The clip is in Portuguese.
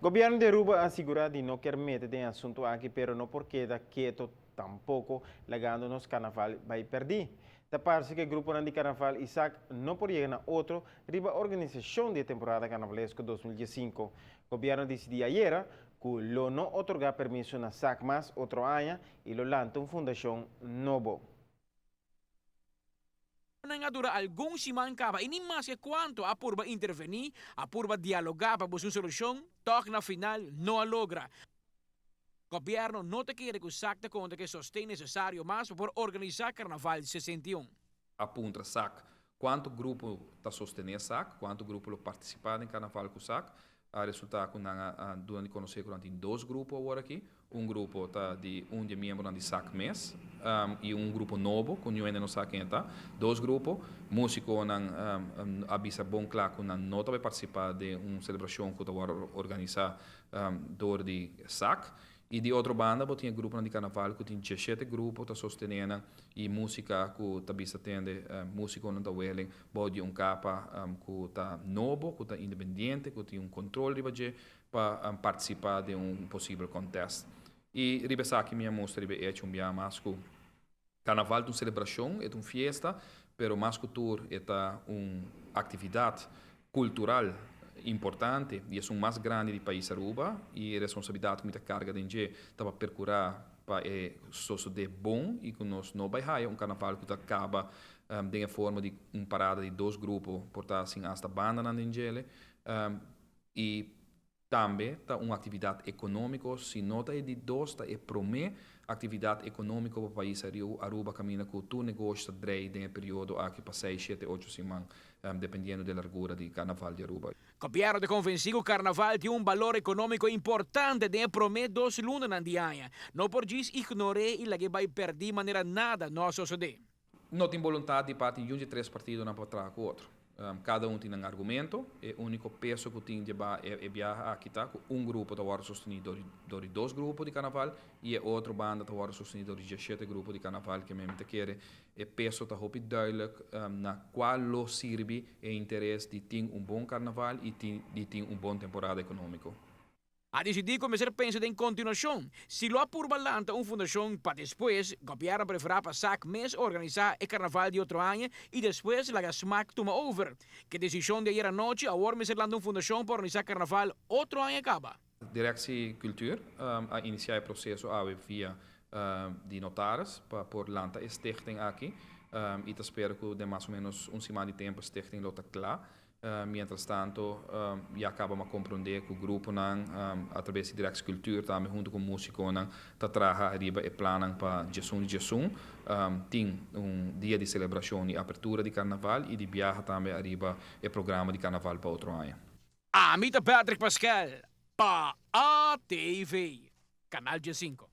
Governo de Aruba assegura de não quer meter em assunto aqui, pero não porque da quieto tampouco legando nos carnaval vai perder. Da parte que o grupo de carnaval Isaac não podia na outro, riba a organização de temporada carnavalesco 2015. O governo decidiu ayer que lo não otorgar permisso na SAC mais outro ano e lo lança uma fundação novo. Nga dura algum siman kaba ini mas que quanto a purba intervenir, a purba dialogar para buscar solução, toque na final não logra. Governo não te quer que sacta conta que sostém necessário mais para organizar carnaval 61. Apunta SAC, quanto grupo está sustentando SAC, quanto grupo lo participar em carnaval com SAC. A resultado que nós durante conhecer durante dois grupos agora aqui, grupo tá de de membro de SAC mês e grupo novo que eu ainda não sei quem está. Dois grupos, músico não avisa bom claro que não vai participar de celebração que vai organizar dor de SAC. E de outra banda, tinha grupo de carnaval que tinha 17 grupos que sostenendo e música que também atende música não está wellen, pode capa que está novo, que está independente, que tem controle de para participar de possível contest. E ribesa aqui minha mostra é um mais que carnaval é uma celebração, é uma festa, pero mais que tour é uma atividade cultural importante e é mais grande do país Aruba e a responsabilidade com muita carga de gente para percurar para de bom e que nós não vai ter carnaval que acaba de forma de parada de dois grupos portar assim hasta banda na Ningele e também tá uma atividade econômica se nota é de dois tá é promê atividade econômica para o país Aruba caminha com tu negócio drei de período aqui para 6, 7, 8 semanas dependendo da largura do carnaval de Aruba. Copiaram de convencido o carnaval tem valor econômico importante de prometer 2 lunas na dia. Não por isso ignorar e lá que vai perder maneira nada nosso sociedade. Não tem vontade de parte de 3 partidos não para trás com o outro. Cada tem um argumento, o único peso que tem é viajar aqui tá com grupo está sustenido de 2 grupos de carnaval e outro banda está sustenido de 17 grupos de carnaval que mesmo te quer é peso está hopi duidelijk na qual lo serve o interesse de ter bom carnaval e de ter bom temporada econômico. A decidir começar a pensar em continuação. Se lo apurba lanta fundação para depois, governo preferir passar mês organizar o carnaval de outro ano e depois la smack toma over. Que decisão de ayer à noite, agora me ser lanta fundação para organizar carnaval outro ano acaba. Directie Cultuur a iniciar o processo via de notaris para por lanta a stichting aqui e espero que de mais ou menos semana de tempo a stichting lota claro. Mientras tanto, já acabamos a compreender que o grupo, através da Direcção Cultura, também junto com o músico, está trabalhando e planando para Jesum. Tem dia de celebração e abertura de carnaval e de viagem também arriba o programa de carnaval para outro ano. Amita Patrick Pascal, para ATV, Canal G5.